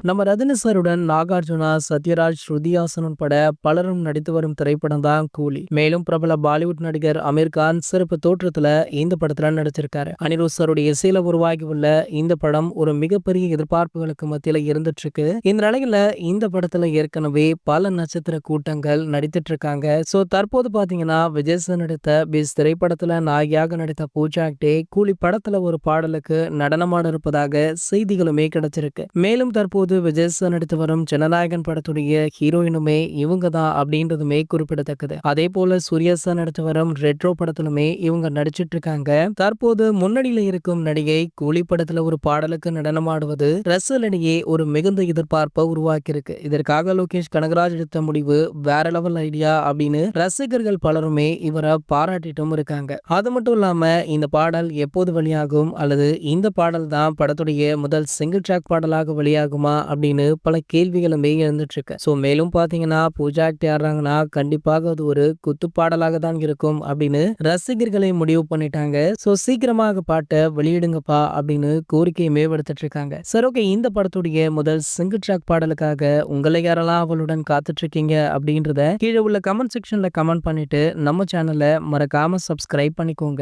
நம்ம ரஜினி சாருடன் நாகார்ஜுனா, சத்யராஜ், ஸ்ருதி ஹாசன் உட்பட பலரும் நடித்து வரும் திரைப்படம் தான் கூலி. மேலும் பிரபல பாலிவுட் நடிகர் அமீர் கான் சிறப்பு தோற்றத்துல இந்த படத்துல நடிச்சிருக்காரு. அனிருத் சாருடைய இசையில உருவாகி உள்ள இந்த படம் ஒரு மிகப்பெரிய எதிர்பார்ப்புகளுக்கு மத்தியில இருந்துட்டு இருக்கு. இந்த நிலையில இந்த படத்துல ஏற்கனவே பல நட்சத்திர கூட்டங்கள் நடித்துட்டு இருக்காங்க. சோ தற்போது பாத்தீங்கன்னா விஜய் சார் நடித்த பிஸ் திரைப்படத்துல நாயகியாக நடித்த பூஜா ஹெக்டே கூலி படத்துல ஒரு பாடலுக்கு நடனமாட இருப்பதாக செய்திகளுமே கிடைச்சிருக்கு. மேலும் தற்போது விஜய் சார் நடித்து வரும் ஜனநாயகன் படத்துடைய ஹீரோயினுமே இவங்க தான் அப்படின்றதுமே குறிப்பிடத்தக்கது. அதே போல சூர்யா சார் நடித்து வரும் ரெட்ரோ படத்திலுமே இவங்க நடிச்சிட்டு இருக்காங்க. தற்போது முன்னணியில இருக்கும் நடிகை கூலி படத்துல ஒரு பாடலுக்கு நடனமாடுவது ரசிகர்களிடையே ஒரு மிகுந்த எதிர்பார்ப்பை உருவாக்கி இருக்கு. இதற்காக லோகேஷ் கனகராஜ் எடுத்த முடிவு வேற லெவல் ஐடியா அப்படின்னு ரசிகர்கள் பலருமே இவரை பாராட்டிட்டும் இருக்காங்க. அது மட்டும் இல்லாம இந்த பாடல் எப்போது வெளியாகும் அல்லது இந்த பாடல் தான் படத்துடைய முதல் சிங்கிள் ட்ராக் பாடலாக வெளியாகுமா அப்படின்னு பல கேள்விகளுமே இருந்துட்டு இருக்கு. ஸோ மேலும் பார்த்தீங்கன்னா பூஜா ஹெக்டே ஆடுறாங்கன்னா கண்டிப்பாக அது ஒரு குத்துப்பாடலாக தான் இருக்கும் அப்படின்னு ரசிகர்களை முடிவு பண்ணிட்டாங்க. ஸோ சீக்கிரமாக பாட்டை வெளியிடுங்கப்பா அப்படின்னு கோரிக்கையுமே விடுத்துட்டு இருக்காங்க. சரி, ஓகே, இந்த படத்துடைய முதல் சிங்கிள் ட்ராக் பாடலுக்காக உங்களை யாரெல்லாம் அவளுடன் காத்துட்டு இருக்கீங்க அப்படின்றத கீழே உள்ள கமெண்ட் செக்ஷன்ல கமெண்ட் பண்ணிட்டு நம்ம சேனலை மறக்காம சப்ஸ்கிரைப் பண்ணிக்கோங்க.